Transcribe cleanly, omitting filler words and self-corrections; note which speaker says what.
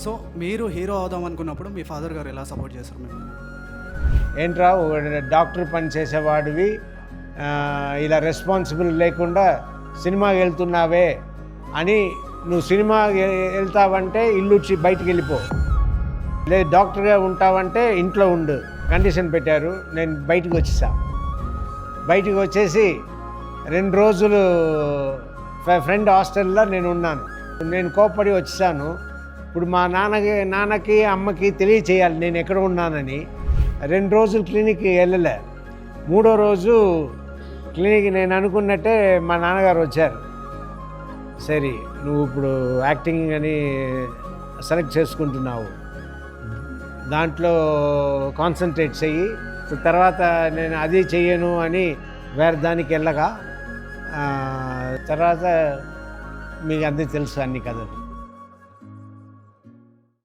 Speaker 1: So మీరు hero అవుదాం అనుకున్నప్పుడు మీ ఫాదర్ గారు ఎలా సపోర్ట్ చేస్తారు మిమ్మల్ని?
Speaker 2: ఏంట్రా డాక్టర్ పని చేసేవాడివి ఇలా రెస్పాన్సిబుల్ లేకుండా సినిమాకి వెళ్తున్నావే అని, నువ్వు సినిమాకి వెళ్తావంటే ఇల్లు బయటికి వెళ్ళిపో, లేదు డాక్టర్గా ఉంటావంటే ఇంట్లో ఉండు కండిషన్ పెట్టారు. నేను బయటికి వచ్చేసా. బయటికి వచ్చేసి 2 రోజులు ఫ్రెండ్ హాస్టల్లో నేను ఉన్నాను. నేను కోప్పడి వచ్చేసాను. ఇప్పుడు మా నాన్నకి అమ్మకి తెలియచేయాలి నేను ఎక్కడ ఉన్నానని. 2 రోజులు క్లినిక్కి వెళ్ళలే. 3వ రోజు క్లినిక్ నేను అనుకున్నట్టే మా నాన్నగారు వచ్చారు. సరే నువ్వు ఇప్పుడు యాక్టింగ్ అని సెలెక్ట్ చేసుకుంటున్నావు, దాంట్లో కాన్సన్ట్రేట్ చెయ్యి, తర్వాత నేను అది చెయ్యను అని వేరే దానికి వెళ్ళగా తర్వాత మీకు అందరికీ తెలుసు అన్ని కథలు.